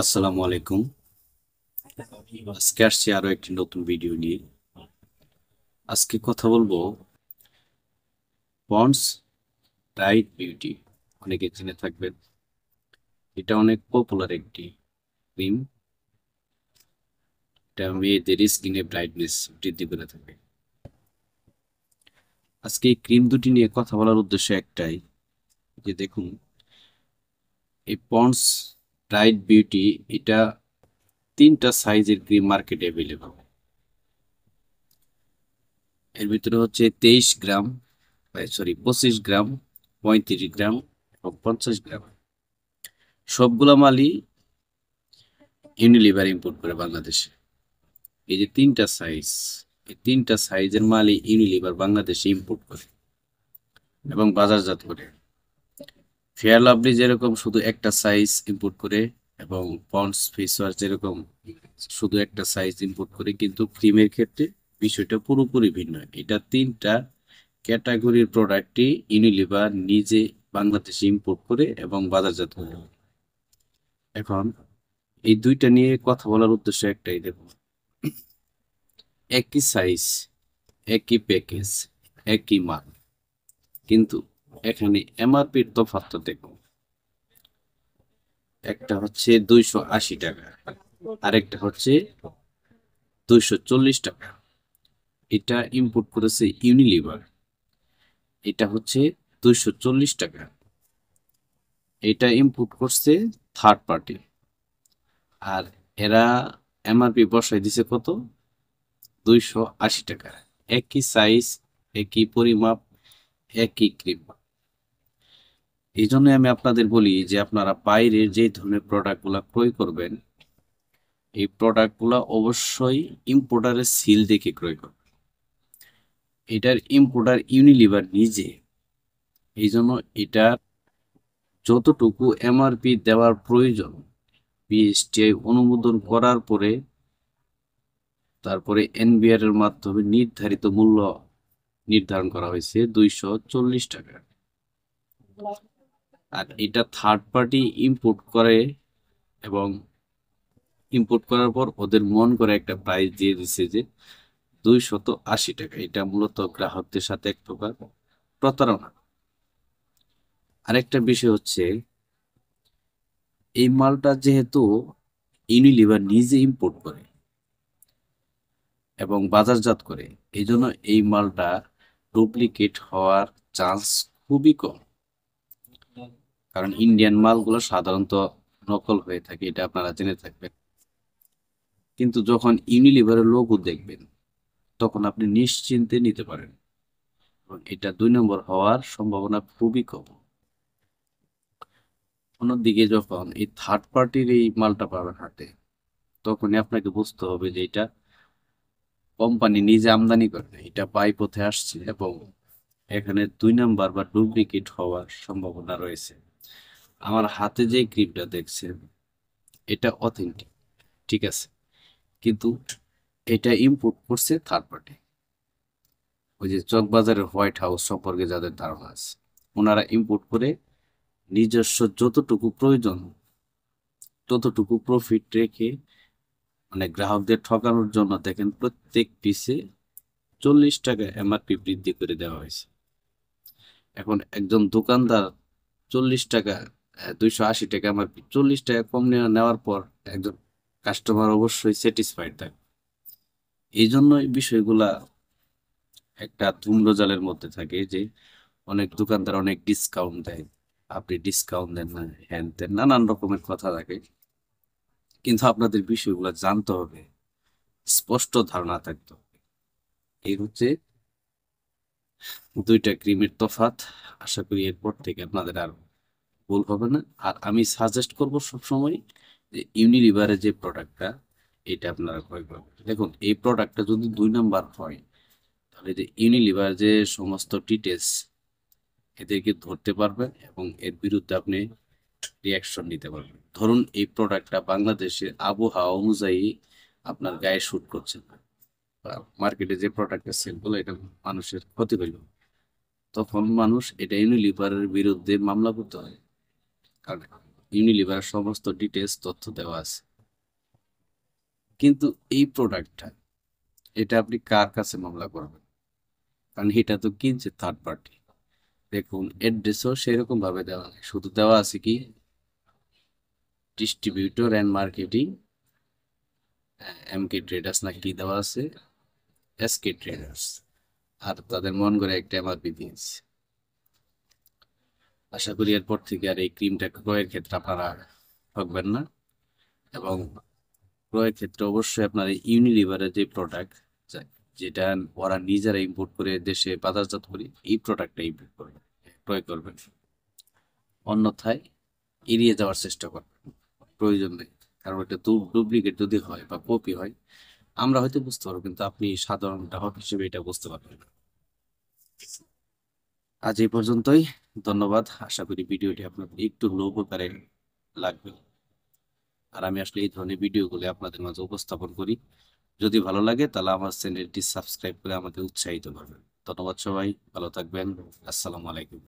আসসালামু আলাইকুম। আজকে আসছি আরো একটি নতুন ভিডিও নিয়ে। আজকে কথা বলবো পন্ডস ব্রাইট বিউটি। অনেকে চিনে থাকবেন, এটা অনেক পপুলার একটি ক্রিম। এটা মেয়েদের স্কিনে ব্রাইটনেস বৃদ্ধি করে থাকে। আজকে এই ক্রিম দুটি নিয়ে কথা বলার উদ্দেশ্য একটাই, যে দেখুন, এই পন্ডস ব্রাইট বিউটি এটা তিনটা সাইজের ক্রিম মার্কেটে অ্যাভেলেবল। এর ভিতরে হচ্ছে 23 গ্রাম, 25 গ্রাম, 35 গ্রাম এবং 50 গ্রাম। সবগুলা মালই ইউনিলিভার ইম্পোর্ট করে বাংলাদেশে। এই যে তিনটা সাইজ, এই তিনটা সাইজের মালই ইউনিলিভার বাংলাদেশে ইম্পোর্ট করে এবং বাজারজাত করে। ফেয়ার লাভলি যেরকম শুধু একটা সাইজ ইম্পোর্ট করে, এবং পন্ডস ফেস ওয়াশ যেরকম শুধু একটা সাইজ ইম্পোর্ট করে, কিন্তু ক্রিমের ক্ষেত্রে বিষয়টা পুরোপুরি ভিন্ন। এটা তিনটা ক্যাটাগরির প্রোডাক্টই ইউনিলিভার নিজে বাংলাদেশে ইম্পোর্ট করে এবং বাজারজাত করে। এখন এই দুইটা নিয়ে কথা বলার উদ্দেশ্য একটাই, দেখুন, একই সাইজ, একই প্যাকেজ, একই মাল, কিন্তু এখানে এমআরপির তফাৎটা দেখুন। একটা হচ্ছে 280 টাকা, আরেকটা হচ্ছে 240 টাকা। এটা ইম্পোর্ট করেছে ইউনিলিভার, এটা হচ্ছে 240 টাকা। এটা ইম্পোর্ট করছে থার্ড পার্টি, আর এরা এমআরপি বসাই দিছে কত? 280 টাকা। একই সাইজ, একই পরিমাপ, একই ক্রিম। এই জন্য আমি আপনাদের বলি যে আপনারা বাইরের যে ধরনের প্রোডাক্টগুলো ক্রয় করবেন, এই প্রোডাক্টগুলো অবশ্যই ইম্পোর্টারের সিল দেখে ক্রয় করবেন। এটার ইম্পোর্টার ইউনিলিভার নিজে। এই জন্য এটা যতটুকু এমআরপি দেওয়ার প্রয়োজন, বিএসটিআই অনুমোদন করার পরে তারপরে এনবিআর এর মাধ্যমে নির্ধারিত মূল্য নির্ধারণ করা হয়েছে 240 টাকা। আর এটা থার্ড পার্টি ইম্পোর্ট করে, এবং ইম্পোর্ট করার পর ওদের মন করে একটা প্রাইস দিয়ে দিচ্ছে যে 280 টাকা। এটা মূলত গ্রাহকদের সাথে এক প্রকার প্রতারণা। আরেকটা বিষয় হচ্ছে, এই মালটা যেহেতু ইউনিলিভার নিজে ইম্পোর্ট করে এবং বাজারজাত করে, এই জন্য এই মালটা ডুপ্লিকেট হওয়ার চান্স খুবই কম। কারণ ইন্ডিয়ান মালগুলো সাধারণত নকল হয়ে থাকে, এটা আপনারা জেনে থাকবেন। কিন্তু যখন ইউনিলিভারের লোগো দেখবেন, তখন আপনি নিশ্চিন্তে নিতে পারেন, এবং এটা 2 নম্বর হওয়ার সম্ভাবনা খুবই কম। অন্যদিকে যখন এই থার্ড পার্টির এই মালটা পাবেন হাতে, তখনই আপনাকে বুঝতে হবে যে এটা কোম্পানি নিজে আমদানি করে, এটা বাই পথে আসছে, এবং এখানে 2 নম্বর বা ডুপ্লিকেট হওয়ার সম্ভাবনা রয়েছে। আমার হাতে যে ক্রিমটা দেখছেন, এটা অথেন্টিক, ঠিক আছে, কিন্তু এটা ইম্পোর্ট করছে থার্ড পার্টি। ওই যে চকবাজারের হোয়াইট হাউস সম্পর্কে যাদের ধারণা আছে, ওনারা ইম্পোর্ট করে নিজস্ব যতটুকু প্রয়োজন ততটুকু প্রফিট রেখে, মানে গ্রাহকদের ঠকানোর জন্য দেখেন প্রত্যেক পিসে 40 টাকা এমআরপি বৃদ্ধি করে দেওয়া হয়েছে। এখন একজন দোকানদার 40 টাকা, 280 টাকা এমআরপি, 40 টাকা কম নেওয়ার পর একজন কাস্টমার অবশ্যই স্যাটিসফাইড থাকে। এই জন্য এই বিষয়গুলা একটা ধূম্রজালের মধ্যে থাকে, যে অনেক দোকানদার অনেক ডিসকাউন্ট দেয়, আপনি ডিসকাউন্ট দেন না, হ্যান দেন, নানান রকমের কথা থাকে। কিন্তু আপনাদের বিষয়গুলো জানতে হবে, স্পষ্ট ধারণা থাকতে হবে। এই হচ্ছে দুইটা ক্রিমের তফাৎ। আশা করি এরপর থেকে আপনাদের আর ভুল হবে না। আর আমি সাজেস্ট করব সবসময় যে ইউনিলিভারের যে প্রোডাক্টটা, এটা আপনারা ক্রয় করবেন। দেখুন, এই প্রোডাক্টটা যদি 2 নম্বর হয়, তাহলে যে ইউনিলিভার যে সমস্ত ডিটেলস, এদেরকে ধরতে পারবেন এবং এর বিরুদ্ধে আপনি রিয়াকশন নিতে পারবেন। ধরুন এই প্রোডাক্টটা বাংলাদেশের আবহাওয়া অনুযায়ী আপনার গায়ে শুট করছে না, বা মার্কেটে যে প্রোডাক্টের সেল গুলো এটা মানুষের ক্ষতি হইল, তখন মানুষ এটা ইউনিলিভারের বিরুদ্ধে মামলা করতে হয়। কারণ ইউনিলিভারের সমস্ত ডিটেলস তথ্য দেওয়া আছে। কিন্তু এই প্রোডাক্টটা, এটা আপনি কার কাছে মামলা করবেন? কারণ এটা তো কিনছে থার্ড পার্টি। দেখুন অ্যাড্রেসও সেরকম ভাবে দেওয়া নেই, শুধু দেওয়া আছে কি distributor and marketing MK traders না কি দেওয়া আছে, এসকে ট্রেডার্স, আর তাদের মন করে একটা এমআরপি দিয়েছে। আশা করি এরপর থেকে আর এই ক্রিমটা ক্রয়ের ক্ষেত্রে আপনারা ঠকবেন না। এবং ক্রয়ের ক্ষেত্রে অবশ্যই আপনার ইউনিলিভারের যে প্রোডাক্ট, যেটা ওরা নিজেরা ইম্পোর্ট করে দেশে বাজারজাত করে, এই প্রোডাক্টটা ইম্পোর্ট করবেন, ক্রয় করবেন। অন্যথায় এড়িয়ে যাওয়ার চেষ্টা করবেন প্রয়োজন নেই। কারণ এটা ডুপ্লিকেট যদি হয় বা কপি হয়, আমরা হয়তো বুঝতে পারবো, কিন্তু আপনি সাধারণ গ্রাহক হিসেবে এটা বুঝতে পারবেন না। আজ এই পর্যন্তই। ধন্যবাদ। আশা করি ভিডিওটি আপনার একটু হলেও উপকারে লাগবে। আর আমি আসলে এই ধরনের ভিডিওগুলো আপনাদের মাঝে উপস্থাপন করি। যদি ভালো লাগে তাহলে আমার চ্যানেলটি সাবস্ক্রাইব করে আমাকে উৎসাহিত করবেন। ধন্যবাদ সবাই, ভালো থাকবেন। আসসালামু আলাইকুম।